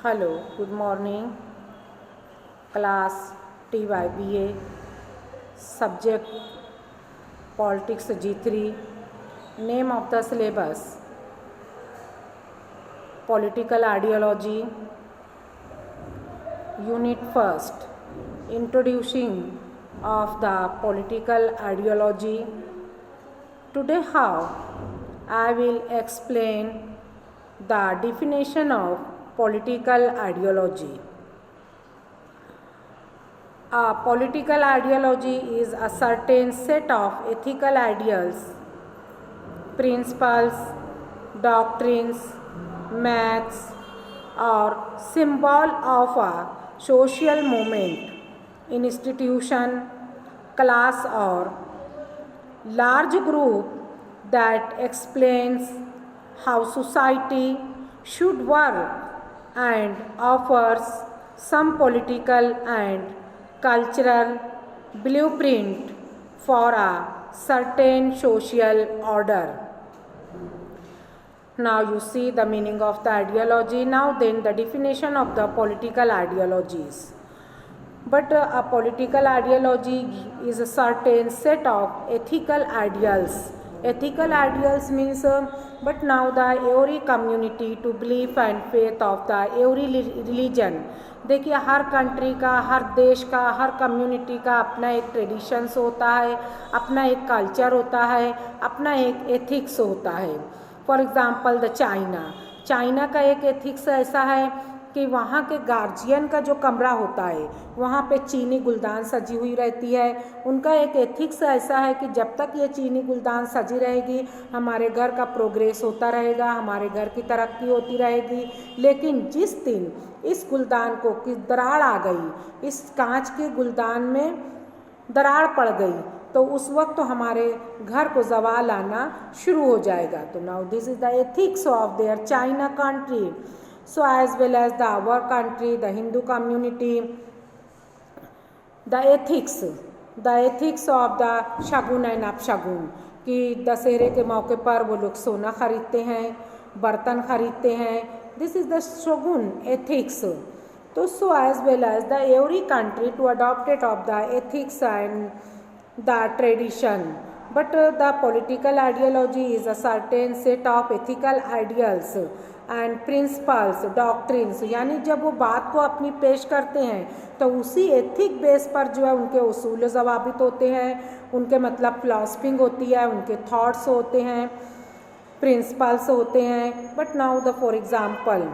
Hello, good morning. Class TYBA, subject Politics G3. Name of the syllabus Political Ideology. Unit 1st, Introducing of the Political Ideology. Today how I will explain the definition of political ideology. A political ideology is a certain set of ethical ideals, principles, doctrines, myths, or symbol of a social movement, institution, class, or large group that explains how society should work and offers some political and cultural blueprint for a certain social order. Now you see the meaning of the ideology. Now then the definition of the political ideologies. But a political ideology is a certain set of ethical ideals. Ethical ideals means but now the every community to belief and faith of the every religion. देखिए हर country का, हर देश का, हर community का अपना एक traditions होता है, अपना एक कल्चर होता है, अपना एक एथिक्स होता है. फॉर एग्ज़ाम्पल द चाइना का एक एथिक्स ऐसा है कि वहाँ के गार्जियन का जो कमरा होता है वहाँ पे चीनी गुलदान सजी हुई रहती है. उनका एक एथिक्स ऐसा है कि जब तक ये चीनी गुलदान सजी रहेगी हमारे घर का प्रोग्रेस होता रहेगा, हमारे घर की तरक्की होती रहेगी. लेकिन जिस दिन इस गुलदान को कि दरार आ गई, इस कांच के गुलदान में दरार पड़ गई, तो उस वक्त तो हमारे घर को जवाल आना शुरू हो जाएगा. तो now this is the ethics of their China country. So as well as the our country, the Hindu community, the ethics of the Shagun and अपशगुन कि दशहरे के मौके पर वो लोग सोना खरीदते हैं, बर्तन खरीदते हैं. This is the Shagun ethics. तो so as well as the every country to adopt it of the ethics and the tradition. But the political ideology is a certain set of ethical ideals and principles, doctrines. यानी जब वो बात को अपनी पेश करते हैं तो उसी एथिक बेस पर जो है उनके उसूल ज़वाबित होते हैं, उनके मतलब फिलॉसफिंग होती है, उनके थॉट्स होते हैं, प्रिंसिपल्स होते हैं. But now the for example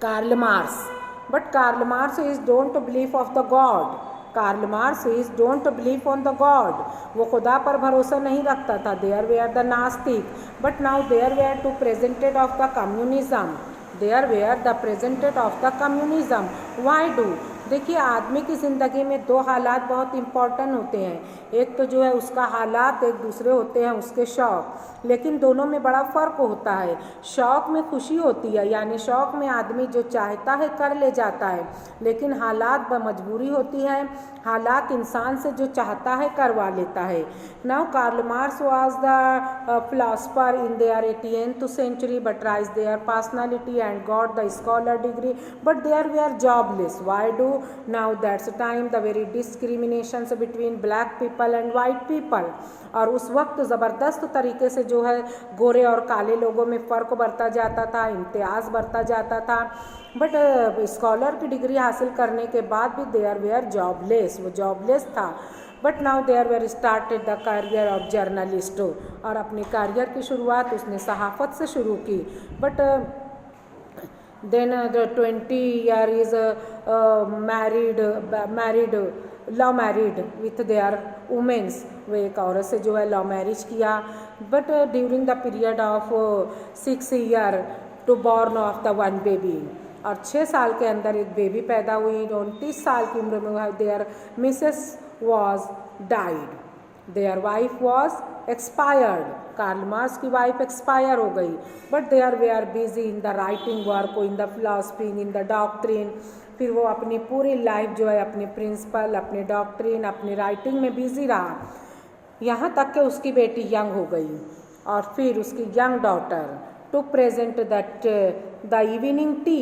Karl Marx. But Karl Marx is don't believe of the God. Karl Marx is don't believe on the God. वो खुदा पर भरोसा नहीं रखता था. देयर वेयर द नास्तिक. But now there were to presented of the communism. There were the presented of the communism. Why do. देखिए आदमी की ज़िंदगी में दो हालात बहुत इम्पॉर्टेंट होते हैं. एक तो जो है उसका हालात, एक दूसरे होते हैं उसके शौक़. लेकिन दोनों में बड़ा फ़र्क होता है. शौक़ में खुशी होती है, यानी शौक़ में आदमी जो चाहता है कर ले जाता है, लेकिन हालात मजबूरी होती है, हालात इंसान से जो चाहता है करवा लेता है. Now Karl Marx was the philosopher in their 18th century but raised their personality and got the scholar degree, but they were jobless. Why do? Now that's the time the very discriminations between black people and white people. और उस वक्त ज़बरदस्त तरीके से जो है गोरे और काले लोगों में फ़र्क बढ़ता जाता था, इम्तियाज़ बढ़ता जाता था. बट स्कॉलर की डिग्री हासिल करने के बाद भी देयर वेयर जॉबलेस. वो जॉबलेस था. But now there were started the career of journalist. और अपने करियर की शुरुआत उसने सहाफ़त से शुरू की. But then the 20 year is love married with their women's. वो एक औरत से जो है लव मैरिज किया. But during the period of 6 year to born of the one baby. और 6 साल के अंदर एक बेबी पैदा हुई. 29 साल की उम्र में their Mrs was died. Their wife was expired. Karl Marx की वाइफ एक्सपायर हो गई. But they are we are busy in the writing work, in the philosophy, in the doctrine. फिर वो अपनी पूरी लाइफ जो है अपने प्रिंसिपल, अपने डॉक्ट्रिन, अपनी राइटिंग में बिजी रहा. यहाँ तक कि उसकी बेटी यंग हो गई. और फिर उसकी young daughter to present that the evening tea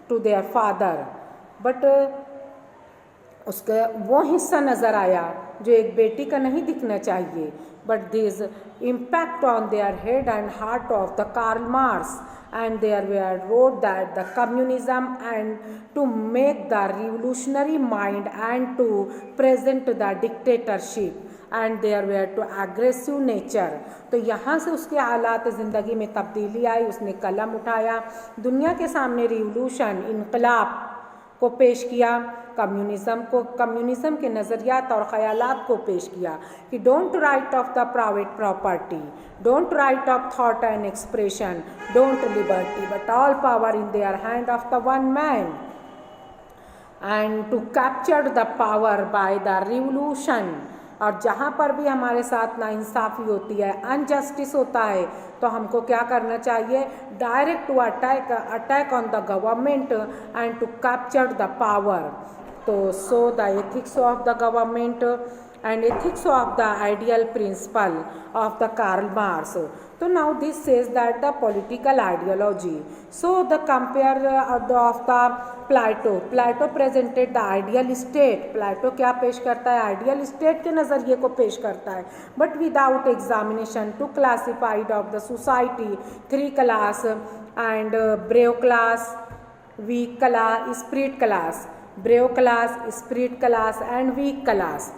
to their father. But उसका वो हिस्सा नज़र आया जो एक बेटी का नहीं दिखना चाहिए. But this impact on their head and heart of the Karl Marx, and there were wrote that the communism and to make the revolutionary mind and to present the dictatorship, and there were to aggressive nature. तो यहाँ से उसके हालात ज़िंदगी में तब्दीली आई. उसने कलम उठाया, दुनिया के सामने रिवोल्यूशन इनकलाब को पेश किया, कम्युनिज़म के नज़रियात और ख़यालात को पेश किया कि don't right of the private property, don't right of thought and expression, don't liberty, but all power in their hand of the one man, and to capture the power by the revolution. और जहाँ पर भी हमारे साथ नाइंसाफ़ी होती है, injustice होता है, तो हमको क्या करना चाहिए? Direct to attack on the government and to capture the power. तो so the ethics of the government and ethics of the ideal principle of the Karl Marx. So now this says that the political ideology. So the compare of the Plato presented the ideal state. Plato क्या पेश करता है? ideal state के नज़रिए को पेश करता है, but without examination to classified of the society 3 class and brave class, weak class, spirit class, brave class, spirit class and weak class.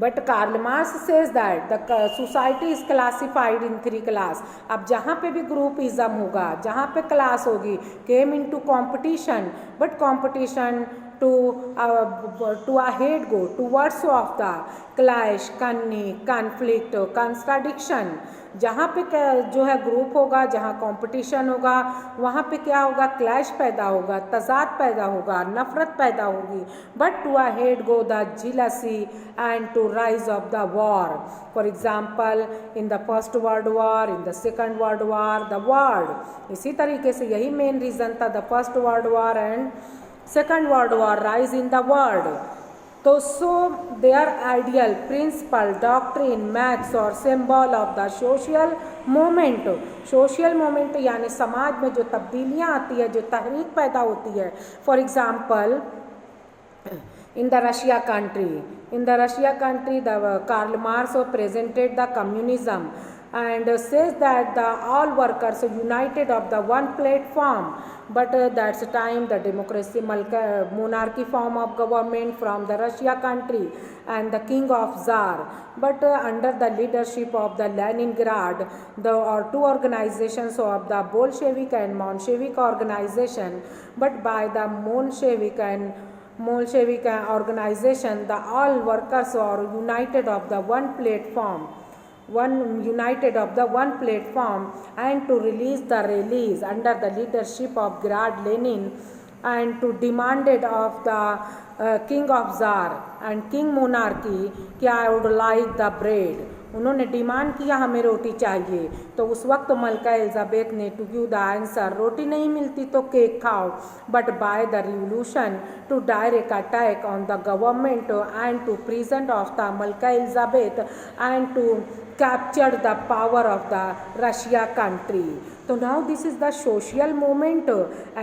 But Karl Marx says that the society is classified in 3 class. अब जहाँ पे भी groupism होगा, जहाँ पे class होगी, came into competition, but competition to a head go towards of the clash, conflict, contradiction. जहाँ पे जो है ग्रुप होगा, जहाँ कंपटीशन होगा, वहाँ पे क्या होगा? क्लैश पैदा होगा, तजाद पैदा होगा, नफरत पैदा होगी. But to a head go the jealousy and to rise of the war. For example in the first world war, in the second world war, the world. इसी तरीके से यही मेन रीज़न था, the first world war and second world war, rise in the world. तो so there ideal principle doctrine maths और symbol of the social moment. Social moment यानी समाज में जो तब्दीलियाँ आती है, जो तहरीक पैदा होती है. For example in the Russia country the Karl Marx presented the communism and says that the all workers united of the one platform. But that's time the democracy monarchy form of government from the Russia country and the king of Tsar. But under the leadership of the Leningrad, the two organizations of the Bolshevik and Menshevik organization. But by the Bolshevik organization, the all workers are united of the one platform. And to release the rallies under the leadership of Grad Lenin and to demanded of the king of Tsar and king monarchy कि I would like the bread. उन्होंने demand किया हमें रोटी चाहिए. तो उस वक्त मलका Elizabeth ने टू गिव द आंसर, रोटी नहीं मिलती तो केक खाओ. But by the revolution to direct attack on the government and to present of the मलका Elizabeth and to captured the power of the Russia country. So now this is the social movement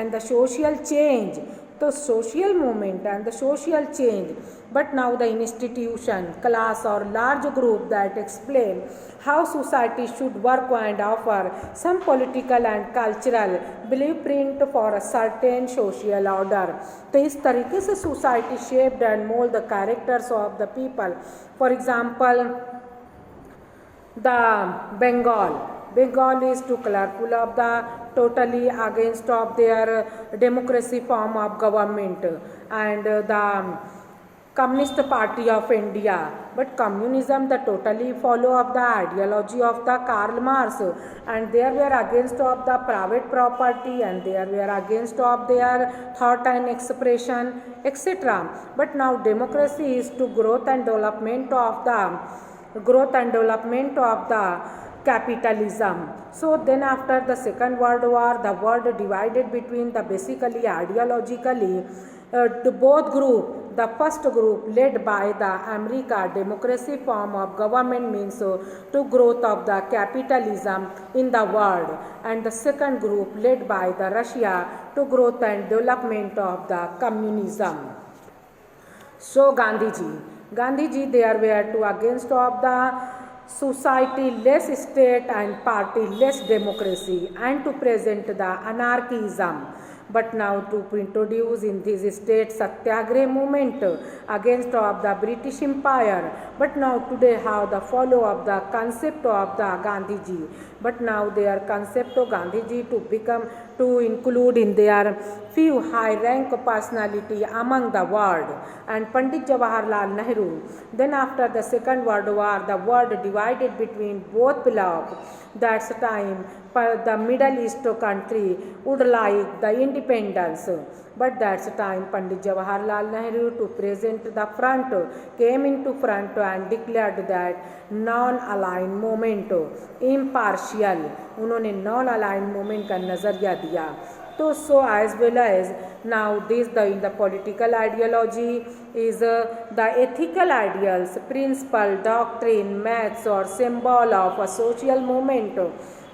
and the social change. So social movement and the social change. But now the institution, class or large group that explain how society should work and offer some political and cultural blueprint for a certain social order. तो इस तरीके से society shaped and mold the characters of the people. For example, the Bengal is too colorful of the totally against of their democracy form of government and the Communist Party of India. But communism the totally follow of the ideology of the Karl Marx and they were against of the private property and they were against of their thought and expression etc. But now democracy is to growth and development of the capitalism. So then after the Second World War, the world divided between the basically ideologically to both group, the first group led by the America democracy form of government means to growth of the capitalism in the world, and the second group led by the Russia to growth and development of the communism. So Gandhiji there were to against of the society less state and party less democracy and to present the anarchism. But now to introduce in this state Satyagrah movement against of the British Empire. But now today how the follow of the concept of the Gandhiji. But now their concept of Gandhiji to include in their few high rank personality among the world, and Pandit Jawaharlal Nehru. Then after the Second World War, the world divided between both blocks. That's time the Middle East country would like the independence. But that's time Pandit Jawaharlal Nehru to present the front came into front and declared that non-aligned movement impartial. उन्होंने non-aligned movement का नज़रिया दिया. तो so as well as now this in the political ideology is the ethical ideals, principle, doctrine, maths or symbol of a social movement,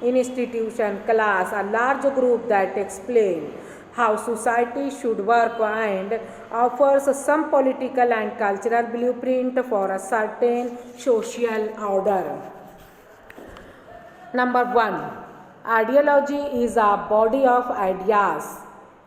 institution, class, a large group that explain how society should work and offers some political and cultural blueprint for a certain social order. Number 1. Ideology is a body of ideas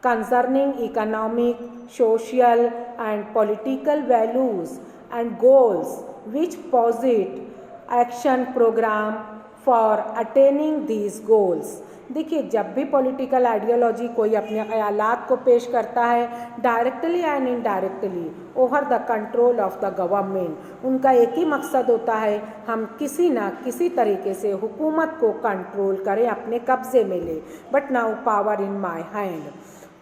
concerning economic, social and political values and goals which posit action program for attaining these goals. देखिए जब भी political ideology कोई अपने ख्यालात को पेश करता है directly and indirectly over the control of the government, उनका एक ही मकसद होता है हम किसी ना किसी तरीके से हुकूमत को कंट्रोल करें, अपने कब्जे में ले. But now power in my hand.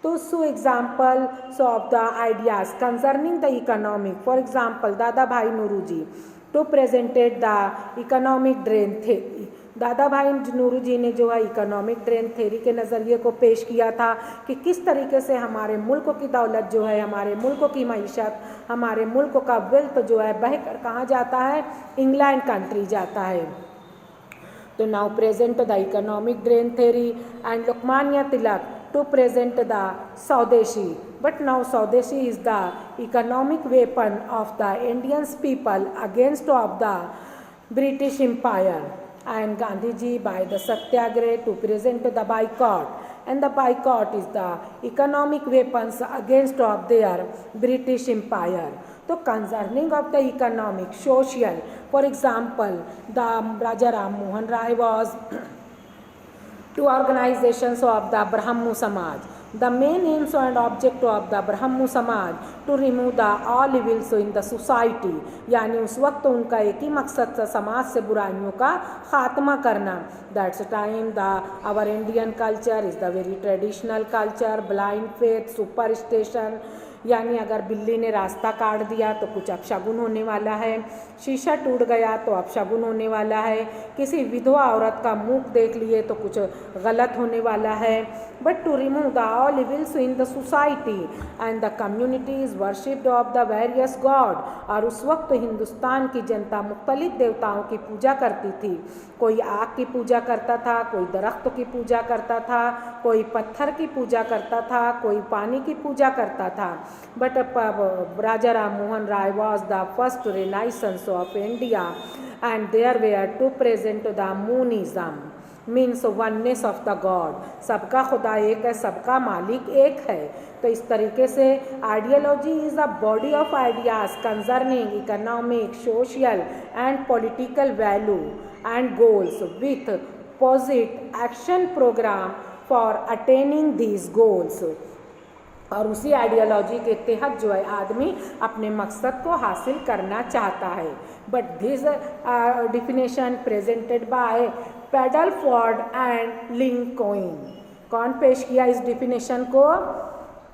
तो so example of the ideas concerning the economic, for example Dadabhai Naoroji to presented the economic drain theory. Dadabhai Nauru जी ने जो है इकोनॉमिक ड्रेन थेरी के नज़रिए को पेश किया था कि किस तरीके से हमारे मुल्क की दौलत जो है, हमारे मुल्क की मईशत, हमारे मुल्क का वेल्थ जो है बह कर कहाँ जाता है, इंग्लैंड कंट्री जाता है. तो now present the economic drain theory and Lokmanya Tilak to present the Swadeshi. But now Swadeshi is the economic weapon of the Indian people against of the British Empire. And Gandhiji by the Satyagrah to present the boycott. And the boycott is the economic weapons against of their British Empire. So concerning of the economic, social, for example, the Raja Ram Mohan Rai was two organizations of the Brahmo Samaj. The main aims and object of the Brahmo Samaj to remove the all evils in the society. यानी उस वक्त उनका एक ही मकसद था समाज से बुराइयों का खात्मा करना. That's time the our Indian culture is the very traditional culture, blind faith, superstition. यानी अगर बिल्ली ने रास्ता काट दिया तो कुछ अपशगुन होने वाला है, शीशा टूट गया तो अपशगुन होने वाला है, किसी विधवा औरत का मुख देख लिए तो कुछ गलत होने वाला है. But to remove the all evils in the society and the communities worshipped of the various god. और उस वक्त हिंदुस्तान की जनता मुख्तलिफ देवताओं की पूजा करती थी. कोई आग की पूजा करता था, कोई दरख्त की पूजा करता था, कोई पत्थर की पूजा करता था, कोई पानी की पूजा करता था. But Raja Ram Mohan Rai was the first renaissance of India and there were to present the Moonism, means oneness of the God. सबका खुदा एक है, सबका मालिक एक है. तो इस तरीके से ideology is a body of ideas concerning economic, social and political value and goals with posit action programme for attaining these goals. और उसी आइडियोलॉजी के तहत जो है आदमी अपने मकसद को हासिल करना चाहता है. But this definition presented by Padelford and Lincoln. कौन पेश किया इस डिफिनेशन को?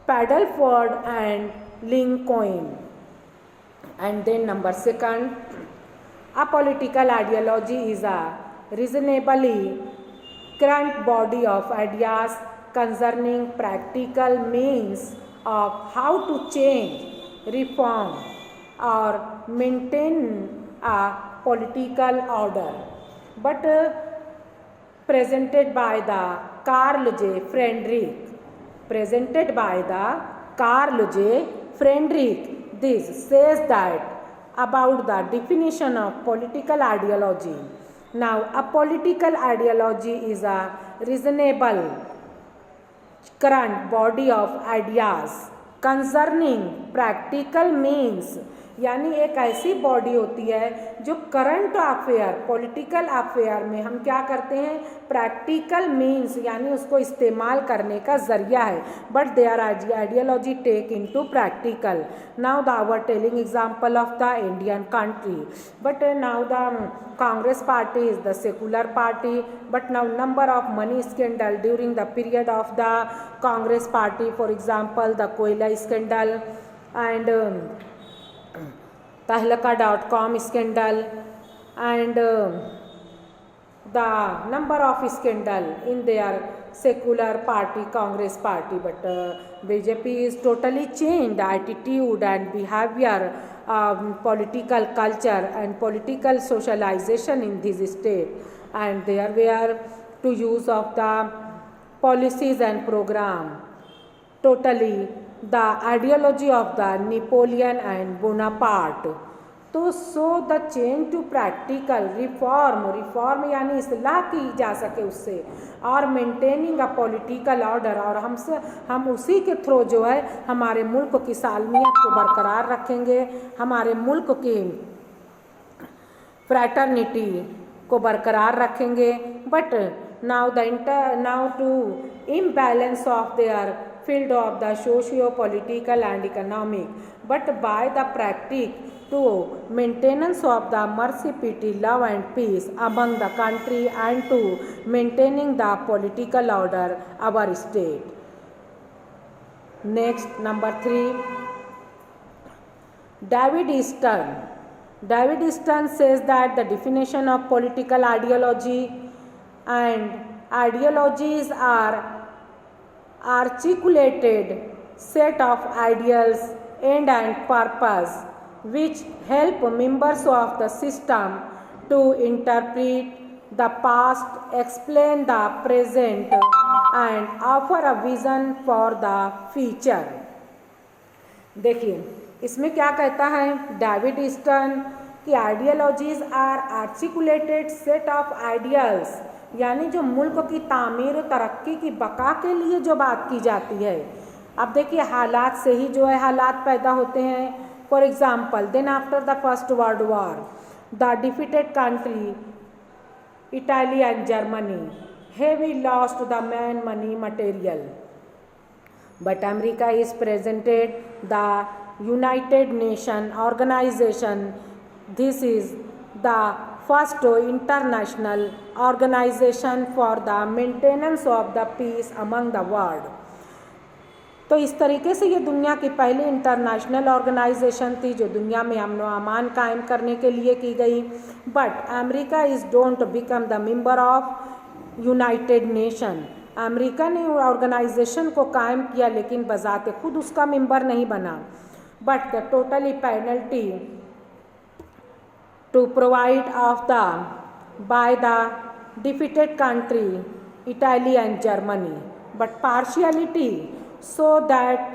Padelford and Lincoln. And then number second, a political ideology is a reasonably current body of ideas concerning practical means of how to change reform or maintain a political order, but presented by the Carl J. Friedrich. Presented by the Carl J. Friedrich. This says that about the definition of political ideology. Now, a political ideology is a reasonable current body of ideas concerning practical means, यानी एक ऐसी body होती है जो current affair, political affair में हम क्या करते हैं, प्रैक्टिकल मीन्स यानी उसको इस्तेमाल करने का जरिया है, but they are ideology take into practical. Now the our telling example of the Indian country, but now the Congress party is the secular party, but now number of money scandal during the period of the Congress party, for example the Koila scandal and Tahlaka.com scandal and the number of scandal in their secular party, Congress party, but BJP is totally changed attitude and behavior, political culture and political socialization in this state, and there were to use of the policies and program totally the ideology of the Napoleon and Bonaparte. तो so the change to practical reform यानी इस्लाह की जा सके उससे, और maintaining a political order, और हम उसी के थ्रू जो है हमारे मुल्क की सालमियत को बरकरार रखेंगे, हमारे मुल्क की फ्रैटर्निटी को बरकरार रखेंगे. But now to imbalance of their field of the socio-political and economic, but by the practice to maintenance of the mercy, pity, love and peace among the country and to maintaining the political order our state. Next, number 3, David Easton. David Easton says that the definition of political ideology and ideologies are articulated set of ideals, end and purpose which help members of the system to interpret the past, explain the present and offer a vision for the future. देखिए इसमें क्या कहता है David Easton कि ideologies are articulated set of ideals, यानी जो मुल्क की तामीर और तरक्की की बका के लिए जो बात की जाती है. अब देखिए हालात से ही जो है हालात पैदा होते हैं. For example then after the first world war the defeated country Italy and Germany heavy lost the man money material, but America is presented the United Nation Organisation. This is the first international organization for the maintenance of the peace among the world. तो इस तरीके से ये दुनिया की पहली international organisation थी जो दुनिया में अमन व अमान कायम करने के लिए की गई. But America is don't become the member of United nation. America ने ऑर्गेनाइजेशन को कायम किया लेकिन बजाते खुद उसका मेंबर नहीं बना. But the totally penalty to provide of the by the defeated country Italy and Germany, but partiality so that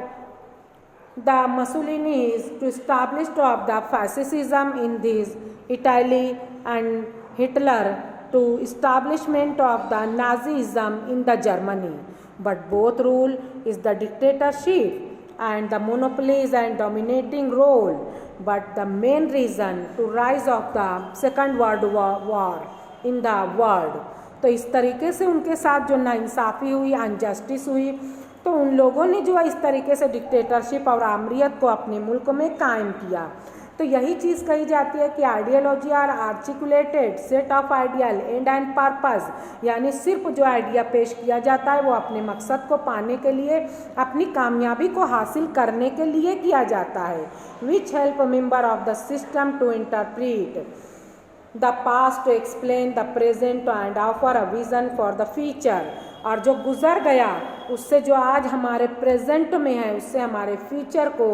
the Mussolini is to establish of the fascism in this Italy and Hitler to establishment of the Nazism in the Germany, but both rule is the dictatorship and the monopolies and dominating role, but the main reason to rise of the second world war in the world. तो इस तरीके से उनके साथ जो नाइंसाफ़ी हुई, injustice हुई, तो उन लोगों ने जो इस तरीके से डिक्टेटरशिप और आमरीत को अपने मुल्क में कायम किया. तो यही चीज़ कही जाती है कि ideology are articulated set of ideal and and purpose, यानी सिर्फ जो आइडिया पेश किया जाता है वो अपने मकसद को पाने के लिए, अपनी कामयाबी को हासिल करने के लिए किया जाता है. Which help member of the system to interpret the past, to explain the present and offer a vision for the future. और जो गुजर गया उससे जो आज हमारे प्रेजेंट में है उससे हमारे फ्यूचर को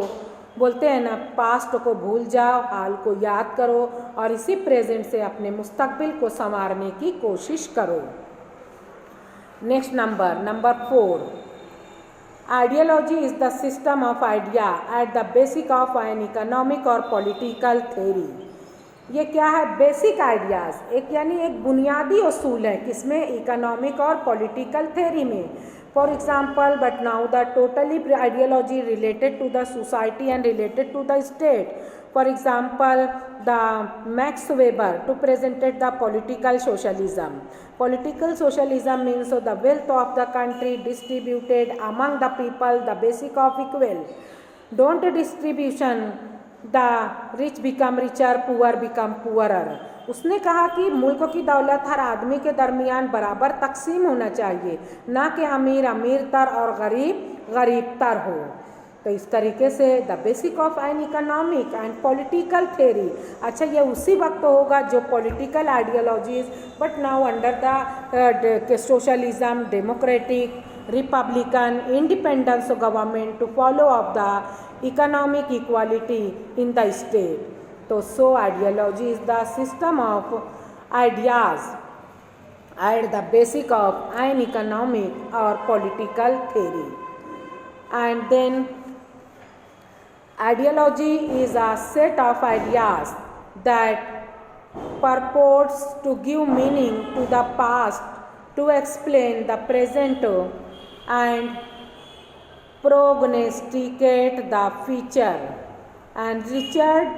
बोलते हैं ना, पास्ट को भूल जाओ, हाल को याद करो और इसी प्रेजेंट से अपने मुस्तकबिल को संवारने की कोशिश करो। Next number 4, ideology is the system of idea at the basic of an economic और पॉलिटिकल थ्योरी। ये क्या है? बेसिक आइडियाज़, एक यानी एक बुनियादी उसूल है, किसमें? इकोनॉमिक और पॉलिटिकल थ्योरी में। For example, but now the totally ideology related to the society and related to the state. For example, the Max Weber to presented the political socialism. Political socialism means the wealth of the country distributed among the people, the basic of equal. Don't distribution, the rich become richer, poor become poorer. उसने कहा कि मुल्क की दौलत हर आदमी के दरमियान बराबर तकसीम होना चाहिए, ना कि अमीर अमीर तर और गरीब गरीब तर हो। तो इस तरीके से the basic of an economic and political theory. अच्छा, ये उसी वक्त होगा जो political ideologies, but now under the socialism, democratic, republican, independence government to follow of the economic equality in the state. तो so ideology is the system of ideas at the basic of an economic और political theory. And then ideology is a set of ideas that purports to give meaning to the past, to explain the present and prognosticate the future. And Richard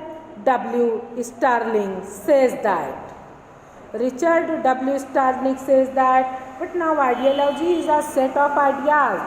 W. Sterling says that. Richard W. Sterling says that, but now ideology is a set of ideas